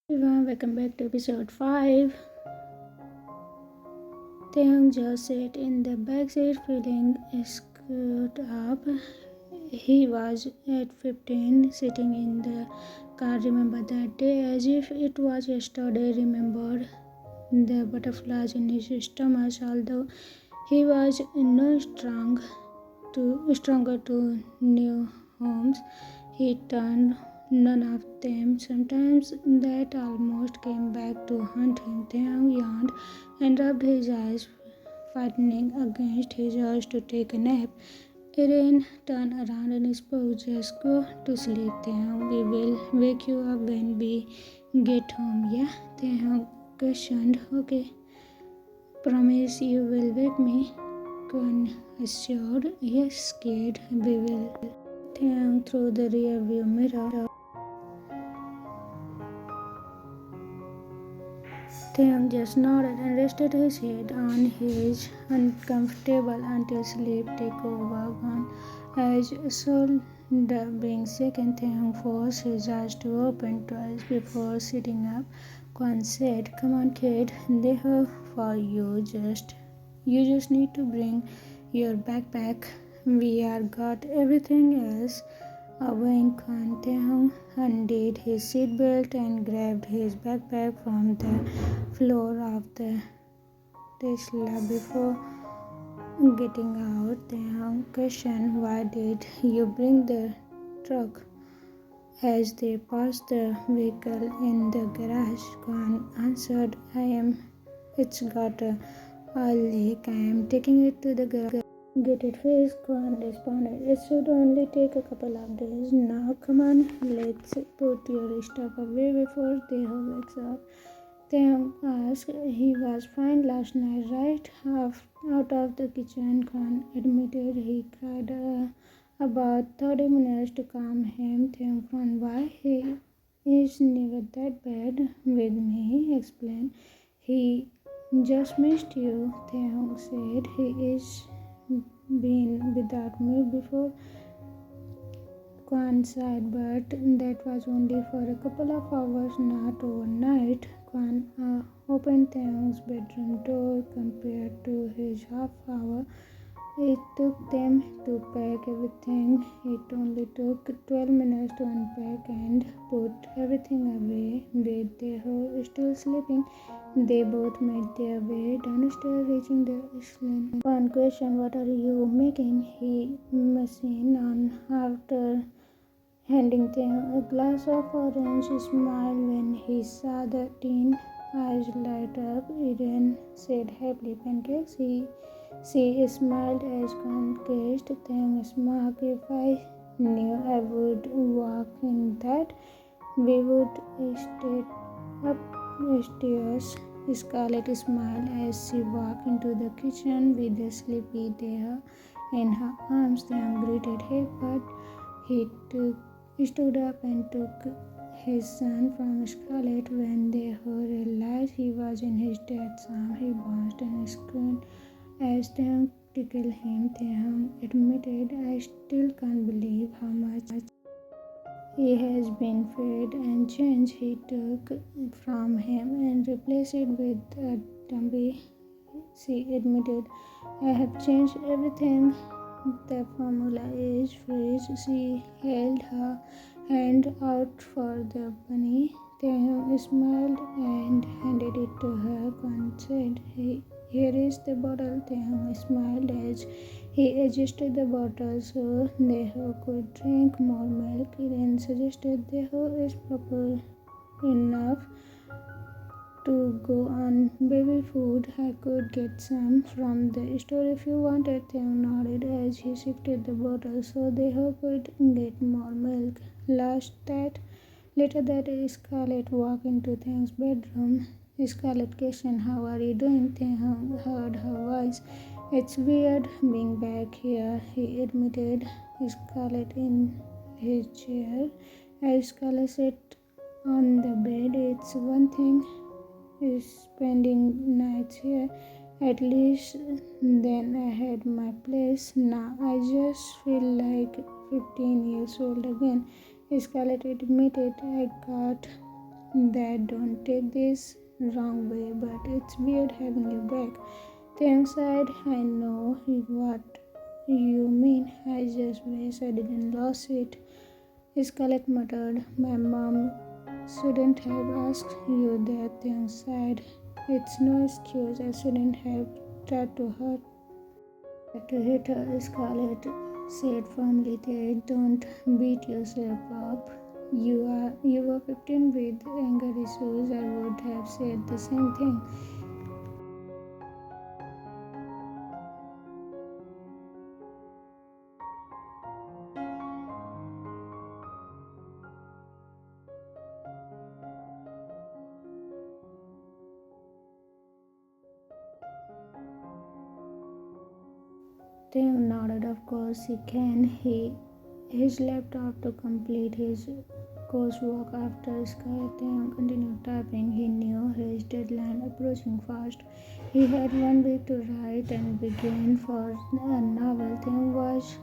Everyone, welcome back to episode 5. Taehyung just sat in the backseat feeling screwed up. He was at 15, sitting in the car. Remember that day as if it was yesterday. Remembered the butterflies in his stomach, although he was no stronger to new homes. He turned none of them. Sometimes that almost came back to haunt him. Taehyung yawned and rubbed his eyes, fighting against his urge to take a nap. Irene turned around and spoke, "Just go to sleep, Taehyung. We will wake you up when we get home, yeah?" Taehyung questioned, "Okay. Promise you will wake me?" Kwan assured, "Yes, kid, we will." Taehyung through the rear view mirror. Taehyung just nodded and rested his head on his uncomfortable until sleep took over. As shoulder being shaken, Taehyung forced his eyes to open twice before sitting up. Kwan said, "Come on, kid, Dae-ho for you. You just need to bring your backpack. We are got everything else." Obeying Kwan, Taehyung undid his seatbelt and grabbed his backpack from the floor of the Tesla before getting out. Taehyung questioned, "Why did you bring the truck?" As they passed the vehicle in the garage, Kwan answered, It's got a leak. I am taking it to the garage. Get it fixed," Kwan responded. "It should only take a couple of days. Now come on, let's put your stuff away before Dae-ho wakes up." Taehyung asked. "He was fine last night, right?" Out of the kitchen, Kwan admitted he cried about 30 minutes to calm him. Taehyung found why he is never that bad with me. Explain. "He just missed you," Taehyung said. "He is been without me before." Kwan sighed, "But that was only for a couple of hours, not overnight." Kwan opened Taehyung's bedroom door. Compared to his half hour it took them to pack everything, it only took 12 minutes to unpack and put everything away. With Dae-ho still sleeping, they both made their way downstairs, reaching the ceiling. One question, "What are you making?" he machine on after handing them a glass of orange. Smiled when he saw the tin eyes light up. Eden said happily, "Pancakes?" She smiled as Kwan kissed them. "Smack, if I knew I would walk in that, we would stay upstairs." Scarlett smiled as she walked into the kitchen with the sleepy Dae-ho in her arms. Taehyung greeted him, but he stood up and took his son from Scarlett. When Dae-ho realized he was in his dad's arms, he bounced and screamed as Taehyung tickled him. Taehyung admitted, "I still can't believe how much he has been fed and changed." He took from him and replaced it with a dumpy. She admitted, "I have changed everything. The formula is freeze." She held her hand out for the bunny. Taehyung smiled and handed it to her. Kwan said, "Here is the bottle." Taehyung smiled as he adjusted the bottle so Dae-ho could drink more milk. Irene suggested, "Dae-ho is proper enough to go on baby food. I could get some from the store if you wanted." Taehyung nodded as he shifted the bottle so Dae-ho could get more milk. Later that Scarlett walked into Taehyung's bedroom. Scarlett questioned, "How are you doing?" Taehyung heard her voice. "It's weird being back here," he admitted. Scarlett in his chair. As Scarlett sat on the bed, "It's one thing spending nights here. At least then I had my place. Now I just feel like 15 years old again." Scarlett admitted, "I got Dad, don't take this wrong way, but it's weird having you back. Taehyung sighed. I know what you mean. I just wish I didn't lose it. Scarlett muttered. My mom shouldn't have asked you that. Taehyung sighed. It's no excuse. I shouldn't have tried to hit her. Scarlett said firmly. Don't beat yourself up. You were 15 with anger issues. I would have said the same thing. Taehyung nodded. Of course he can. His laptop to complete his coursework after Scarlett. Taehyung continued typing. He knew his deadline approaching fast. He had 1 week to write and begin for a novel. Taehyung was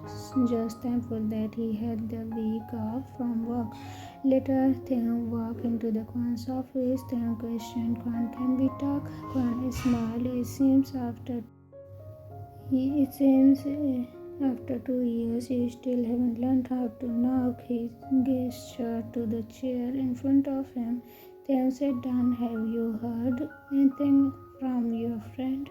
just thankful that he had the week off from work. Later, Taehyung walked into the Kwan's office. Taehyung questioned, Kwan, can we talk? Kwan smiled. It seems after 2 years you still haven't learned how to knock. He gestured to the chair in front of him. Then sat down. Have you heard anything from your friend?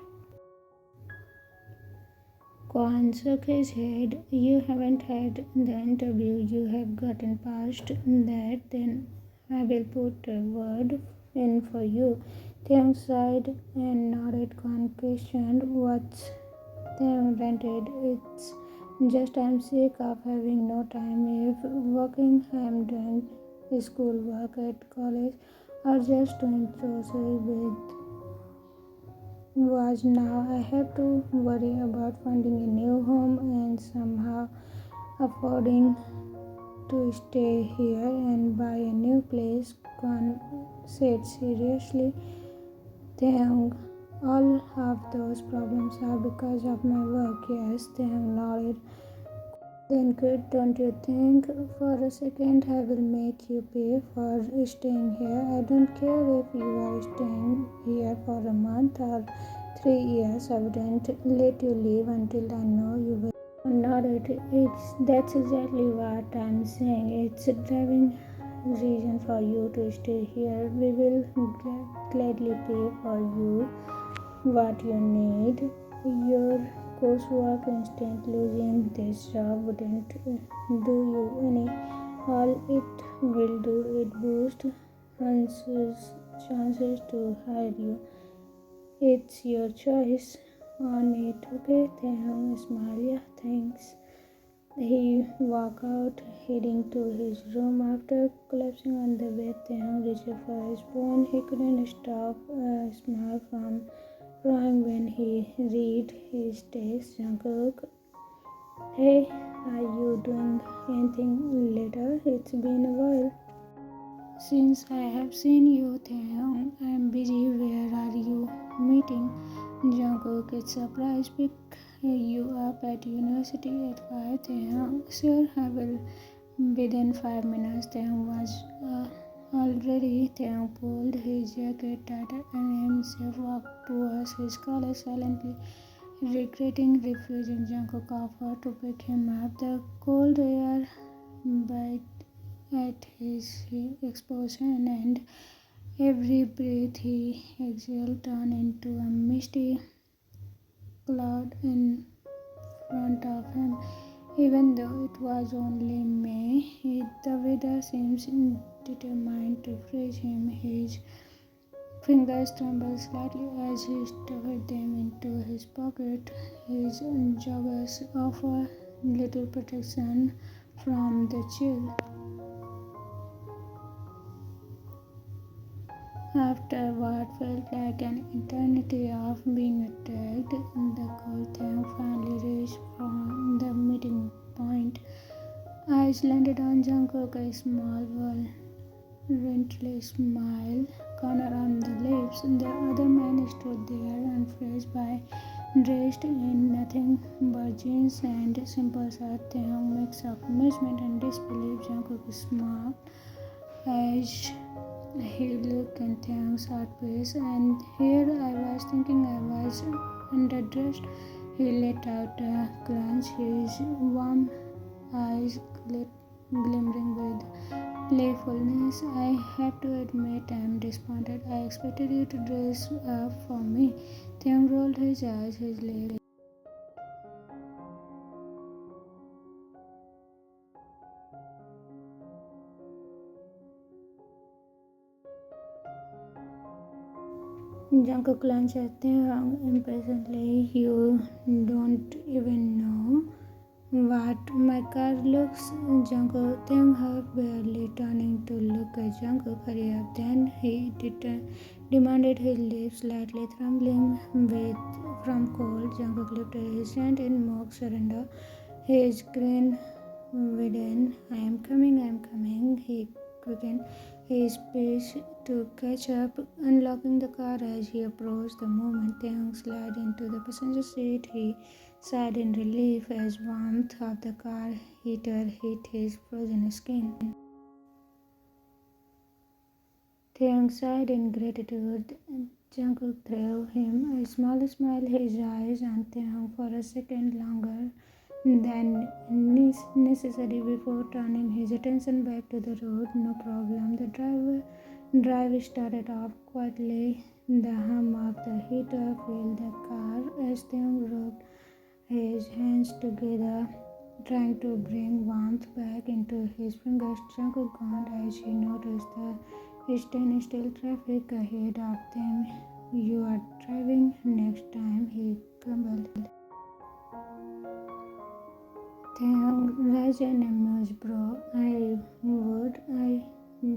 Kwan shook his head. You haven't had the interview. You have gotten past that. Then I will put a word in for you. Taehyung sighed and nodded. Kwan questioned, what's Taehyung ranted. It's just I'm sick of having no time. If working, I'm doing schoolwork at college or just doing grocery with was now I have to worry about finding a new home and somehow affording to stay here and buy a new place. Kwan said seriously. Taehyung, all of those problems are because of my work. Yes, Taehyung nodded. Then good, don't you think? For a second, I will make you pay for staying here. I don't care if you are staying here for a month or 3 years. I wouldn't let you leave until I know you will. Nodded. That's exactly what I'm saying. It's a driving reason for you to stay here. We will gladly pay for you what you need. Your coursework instant losing this job wouldn't do you any. All it will do is boost Hansu's chances to hire you. It's your choice on it, okay? Taehyung smiled. Yeah, thanks. He walked out, heading to his room. After collapsing on the bed, Taehyung reached for his phone. He couldn't stop a smile from crying when he read his text. Jungkook, hey, are you doing anything later? It's been a while since I have seen you, Taehyung. I'm busy. Where are you meeting? Jungkook is surprised. Pick you up at university at 5. Taehyung, sure, I will within 5 minutes. Taehyung was already. Taehyung pulled his jacket tighter and himself walked towards his college silently, regretting refusing Jungkook's offer to pick him up. The cold air bit at his exhaustion, and every breath he exhaled turned into a misty cloud in front of him. Even though it was only May, the weather seems determined to freeze him. His fingers trembled slightly as he stuffed them into his pocket. His joggers offer little protection from the chill. After what felt like an eternity of being attacked, the cold thing finally reached from the meeting point. Eyes landed on Jungkook, a small, wrinkly smile corner on the lips. The other man stood there unfazed by dressed in nothing but jeans and simple shirt. Taehyung mix of amusement and disbelief. Jungkook smiled as He looked in Taehyung's face, and here I was thinking I was underdressed. He let out a glance, his warm eyes glimmering with playfulness. I have to admit I am disappointed. I expected you to dress up for me. Taehyung rolled his eyes, his lips. Jungkook glanced at Taehyung impatiently. You don't even know what my car looks. Jungkook, Taehyung half barely turning to look at Jungkook. Hurry up. Then he demanded, his lips slightly trembling from cold. Jungkook lifted his hand in mock surrender. His grin widened. I am coming. He quickened his pace to catch up, unlocking the car as he approached. The moment Taehyung slid into the passenger seat, he sighed in relief as warmth of the car heater hit his frozen skin. Taehyung sighed in gratitude. Jungkook threw him a small smile, his eyes on Taehyung for a second longer than necessary before turning his attention back to the road. No problem. The drive started off quietly. The hum of the heater filled the car as Taehyung rubbed his hands together, trying to bring warmth back into his fingers. Jungkook groaned as he noticed the standstill traffic ahead of them. You are driving next time, he grumbled. Taehyung raised an amused brow. I would. I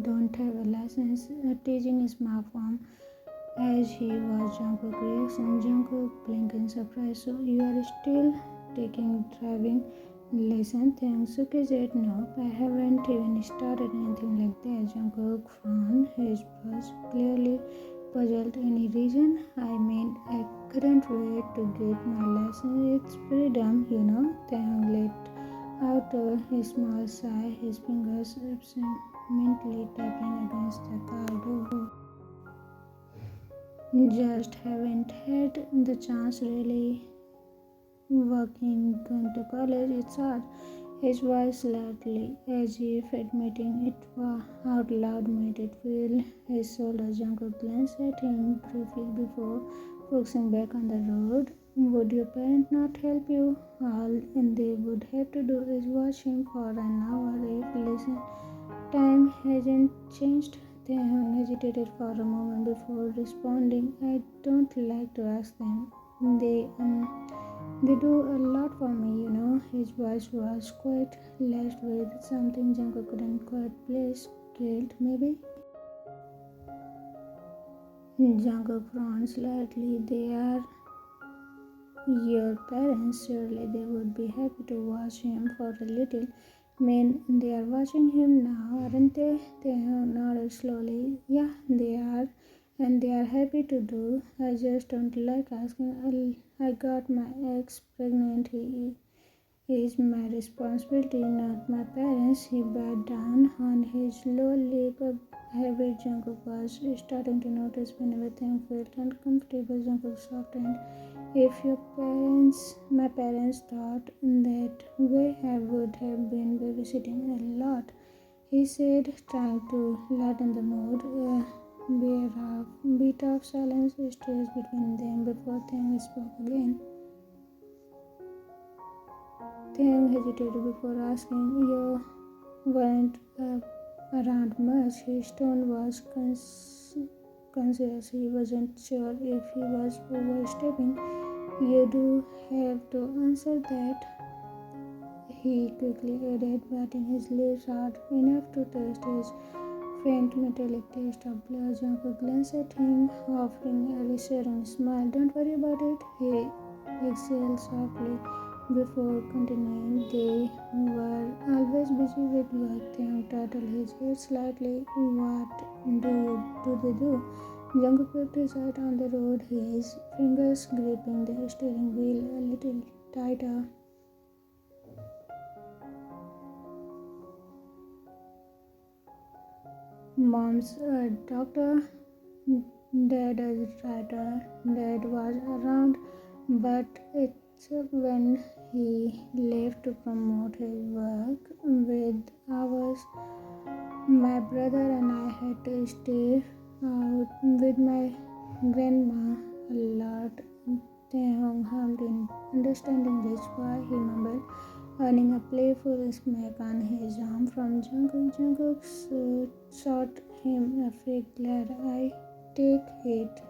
don't have a license. Teaching smart form as he was Jungkook's reaction. Jungkook blinked in surprise. So you are still taking driving lesson? Taehyung shook his head. No, I haven't even started anything like that. Jungkook frowned, his brows clearly puzzled. Any reason? I mean, I couldn't wait to get my license. It's freedom, you know. Taehyung let out a small sigh, his fingers absently tapping against the car door. Just haven't had the chance really. Going to college, it's hard. His voice slightly, as if admitting it out loud, made it feel his shoulders. Jungkook glanced at him briefly before focusing back on the road. Would your parents not help you? All they would have to do is watch him for an hour if listen. Time hasn't changed. Taehyung hesitated for a moment before responding. I don't like to ask them. They do a lot for me, you know. His voice was quite laced with something Jungkook couldn't quite place. Guilt, maybe? Jungkook frowned slightly. They are your parents. Surely they would be happy to watch him for a little. Men, they are watching him now, aren't they? They nodded slowly. Yeah, they are. And they are happy to do. I just don't like asking. I got my ex pregnant. He is my responsibility, not my parents. He bowed down on his lower lip, a habit Jungkook was starting to notice whenever things felt uncomfortable. Jungkook softened. If my parents thought that way, I would have been babysitting a lot, he said, trying to lighten the mood. A bit of silence stretched between them before Taehyung spoke again. Taehyung hesitated before asking. You weren't around much. His tone was conscious. He wasn't sure if he was overstepping. You do have to answer that, he quickly added, biting his lips hard enough to taste his faint metallic taste of blood. Jungkook glanced at him, offering a reassuring smile. Don't worry about it, he exhaled softly before continuing. They were always busy with work. Taehyung turtled his head slightly. What do they do? Jungkook kept his eyes on the road, his fingers gripping the steering wheel a little tighter. Mom's a doctor, Dad is a writer. Dad was around, but it's when he left to promote his work with ours. My brother and I had to stay out with my grandma a lot. Taehyung hummed in understanding this while he mumbled, earning a playful smack on his arm from Jungkook. Jungkook shot him a fake glare. I take it.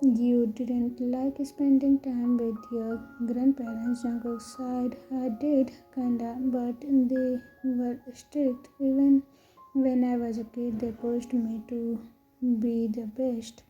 You didn't like spending time with your grandparents, Jungkook sighed. I did, kinda, but they were strict. Even when I was a kid, they pushed me to be the best.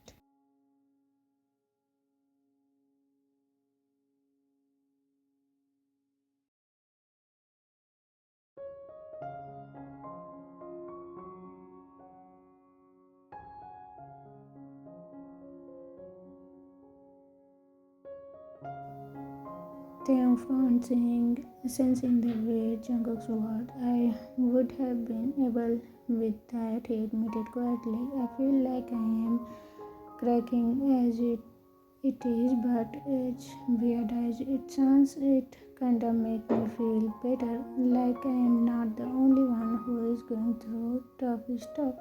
Taehyung frowned, sensing the weight Jungkook's word. I would have been able with that, he admitted quietly. I feel like I am cracking as it is, but as weird as it sounds, it kinda makes me feel better, like I am not the only one who is going through tough stuff.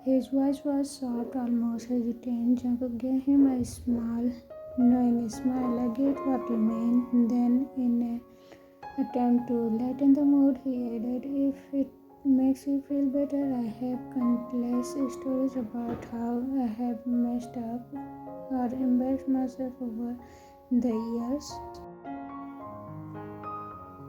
His voice was soft, almost hesitant. Jungkook gave him a small, knowing smile. I get what you mean. Then, in an attempt to lighten the mood, he added, if it makes you feel better, I have countless stories about how I have messed up or embarrassed myself over the years.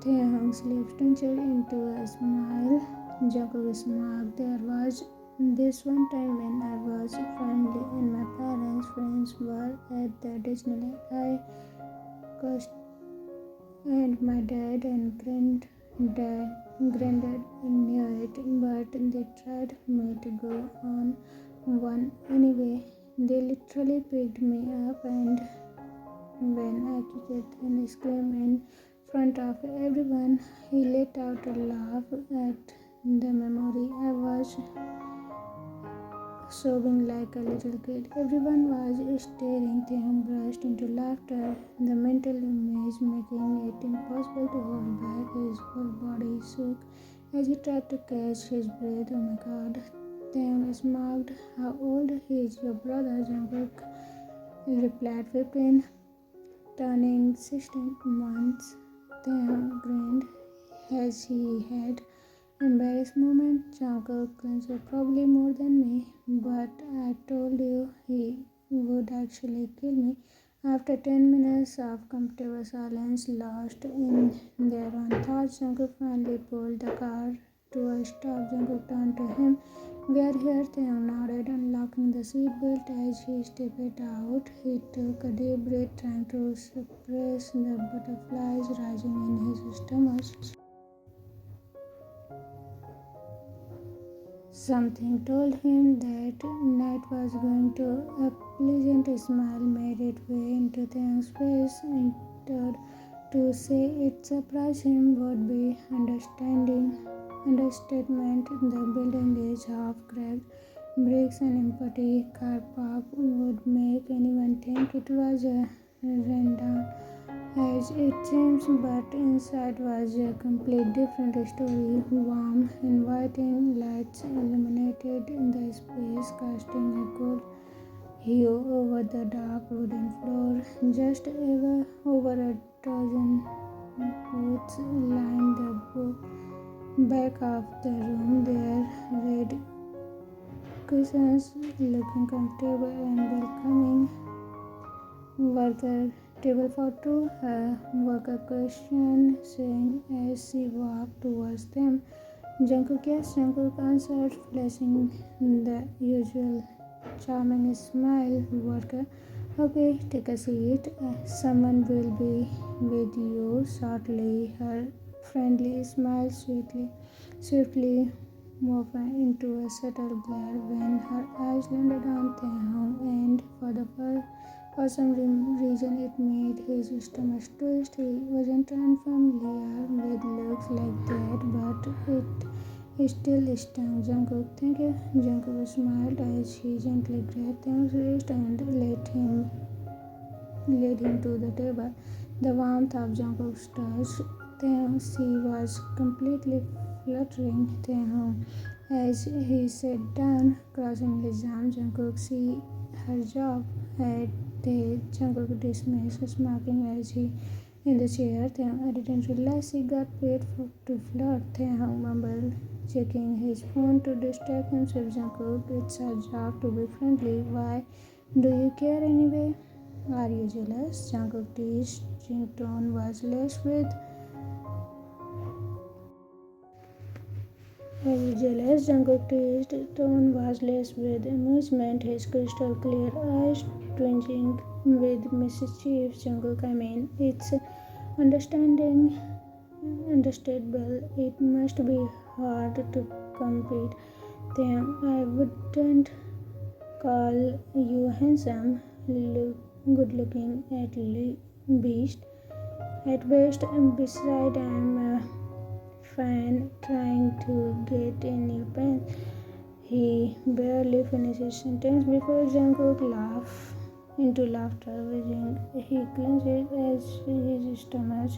Taehyung's lips twinkled into a smile. Jungkook smiled. There was this one time when I was family and my parents' friends were at the Disneyland. I cursed and my dad and granddad knew it, but they tried me to go on one anyway. They literally picked me up, and when I kicked and screamed in front of everyone, he let out a laugh at the memory. I was sobbing like a little kid. Everyone was staring. Taehyung burst into laughter, the mental image making it impossible to hold back. His whole body shook as he tried to catch his breath. Oh my god. Taehyung smiled. How old is your brother? Jungkook replied, 15, turning 16 months. Taehyung grinned. Has he had embarrassed moment? Jungkook answered, probably more than me, but I told you he would actually kill me. After 10 minutes of comfortable silence, lost in their own thoughts, Jungkook finally pulled the car to a stop. Jungkook turned to him. We are here, Taehyung nodded, unlocking the seatbelt as he stepped out. He took a deep breath, trying to suppress the butterflies rising in his stomach. Something told him that night was going to. A pleasant smile made its way into Taehyung's face, and to say it surprised him would be understatement. The building is half cracked. Bricks and empty car park would make anyone think it was a rundown as it seems, but inside was a complete different story. Warm, inviting lights illuminated the space, casting a cool hue over the dark wooden floor. Just over a dozen booths lined the back of the room. Their red cushions looking comfortable and welcoming. Worker table for two, her worker questioned, saying as she walked towards them. Jungkook, yes, Jungkook answered, flashing the usual charming smile. Worker, okay, take a seat. Someone will be with you shortly. Her friendly smile swiftly moved into a subtle glare when her eyes landed on Taehyung, and for some reason it made his stomach twist. He wasn't unfamiliar with looks like that, but still stung Jungkook. Thank you. Jungkook smiled as he gently grabbed Taehyung's wrist and led him to the table. The warmth of Jungkook's touch, Taehyung, she was completely fluttering Taehyung as he sat down, crossing his arms. Jungkook, see her job at the Jungkook dismissed, smirking as he in the chair. Taehyung, I didn't realize he got paid to flirt. Taehyung mumbled, checking his phone to distract himself. Jungkook, it's our job to be friendly. Why do you care anyway? Are you jealous? Jungkook teased. Jin tone was laced with. Are you jealous? Jungkook teased. Tone was laced with amusement. His crystal clear eyes twinging with mischief. Jungkook, I mean, it's understandable. It must be hard to compete. Then I wouldn't call you handsome, good looking at best. Beside, I'm a fan trying to get in your pants. He barely finished his sentence before Jungkook laughed into laughter, wishing he clenched as his stomach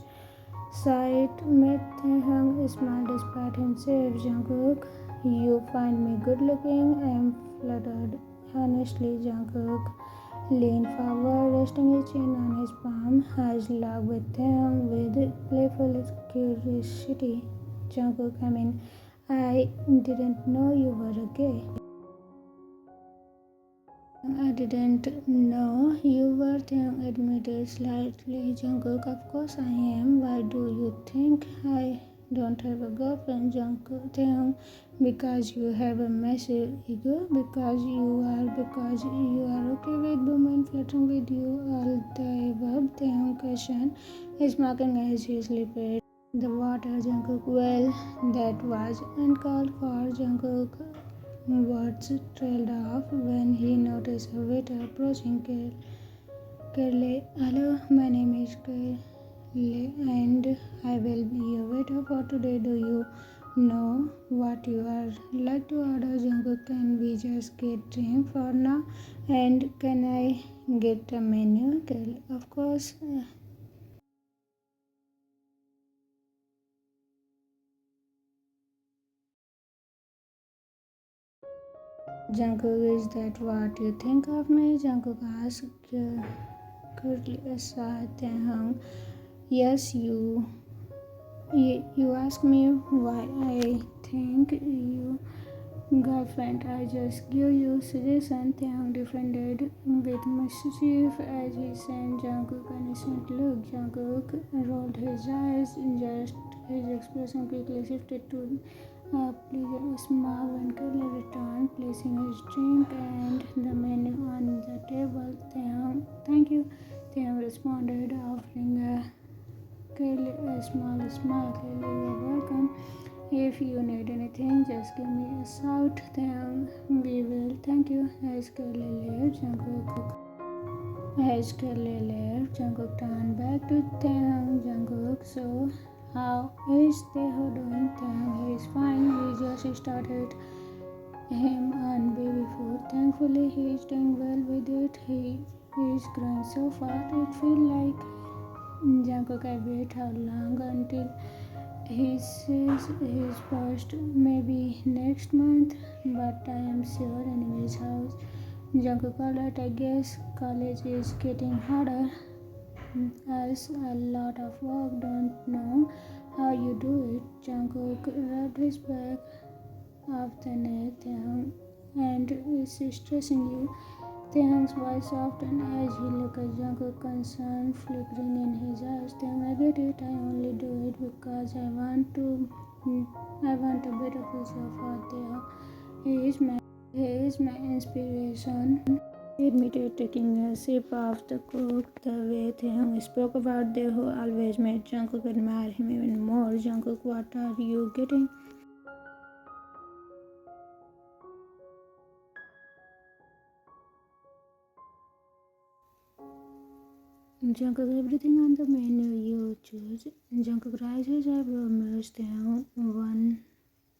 sighed. Made Taehyung smile despite himself. Jungkook, you find me good looking? I am fluttered. Honestly, Jungkook leaned forward, resting his chin on his palm, eyes locked with Taehyung with playful curiosity. Jungkook, I mean, I didn't know you were gay. I didn't know you were, Taehyung admitted slightly. Jungkook, of course I am. Why do you think I don't have a girlfriend? Jungkook, Taehyung, because you have a massive ego. Because you are okay with women flirting with you. All the above, Taehyung questioned, smirking as he slipped the water. Jungkook, well, that was uncalled for. Jungkook words trailed off when he noticed a waiter approaching. Kerle, hello, my name is Kerle and I will be your waiter for today. Do you know what you are like to order? Jungkook, can we just get drink for now? And can I get a menu? Kerle, of course. Jungkook, is that what you think of me? Jungkook asked curtly aside Taehyung. Yes, you ask me why I think you girlfriend. I just give you suggestion. Taehyung defended with mischief as he sent Jungkook an innocent look. Jungkook rolled his eyes, just his expression quickly shifted to a pleasant smile when Kelly returned, placing his drink and the menu on the table. Taehyung, thank you. Taehyung responded, offering Kelly a small. Kelly, you're welcome. If you need anything, just give me a shout. Then we will. Thank you. As Kelly left, Jungkook turned back to Taehyung. Jungkook, so how is Dae-ho doing? Taehyung, he is fine. We just started him on baby food. Thankfully, he is doing well with it. He is growing so fast. It feels like Jungkook, I wait how long until he says his first, maybe next month, but I am sure anyways. House Jungkook, alright, I guess college is getting harder. As a lot of work, don't know how you do it. Jungkook rubbed his back of the neck and is stressing you. Taehyung's voice softened as he looked at Jungkook, concern flickering in his eyes. Taehyung, I get it. I only do it because I want a better future for Dae-ho. He is my inspiration. He admitted, taking a sip of the coke. The way Taehyung spoke about Dae-ho always made Jungkook admire him even more. Jungkook, what are you getting? Jungkook, everything on the menu you choose. Jungkook raised his eyebrow, mused Taehyung.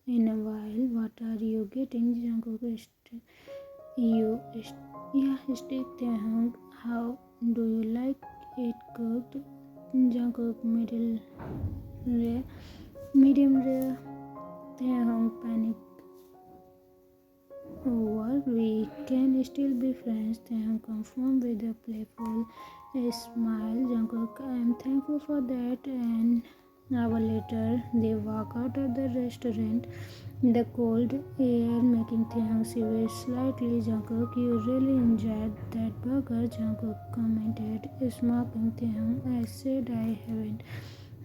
in a while. What are you getting? Jungkook you yeah, stick Taehyung. How do you like it cooked? Jungkook rare, medium rare. Taehyung panic over. We can still be friends. Taehyung confirmed with a playful smile. Jungkook, I am thankful for that. And an hour later, they walk out of the restaurant. The cold air making Taehyung shiver slightly. Jungkook, you really enjoyed that burger, Jungkook commented, smirking. Taehyung, I said I haven't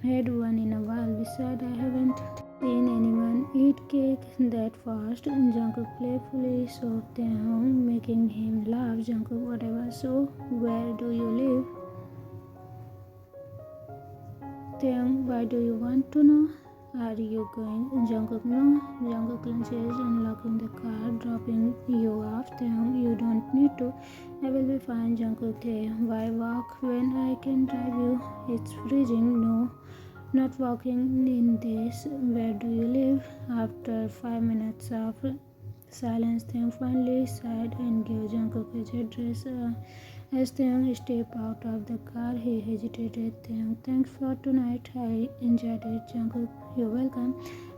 had one in a while. Besides, I haven't seen anyone eat cake that fast. Jungkook playfully shoved Taehyung, making him laugh. Jungkook, whatever. So, where do you live? Taehyung, why do you want to know? Are you going? Jungkook, no. Jungkook lunches, unlocking the car, dropping you off. Taehyung, you don't need to. I will be fine. Jungkook, hey, why walk when I can drive you? It's freezing. No, not walking in this. Where do you live? After 5 minutes of silence, Taehyung finally sighed and gave Jungkook his address. As Taehyung stepped out of the car, he hesitated. Taehyung, thanks for tonight. I enjoyed it. Jungkook, you're welcome.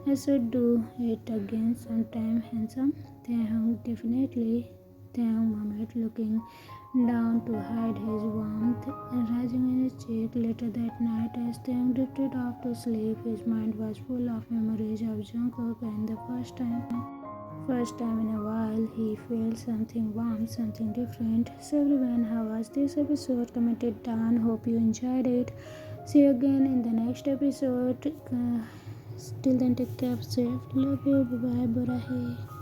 I should do it again sometime, handsome. Taehyung, definitely. Taehyung murmured, looking down to hide his warmth rising in his cheek. Later that night, as Taehyung drifted off to sleep, his mind was full of memories of Jungkook and the first time in a while, he felt something warm, something different. So everyone, how was this episode? Comment it down. Hope you enjoyed it. See you again in the next episode. Till then, take care of yourself. Love you. Bye bye. Burahi.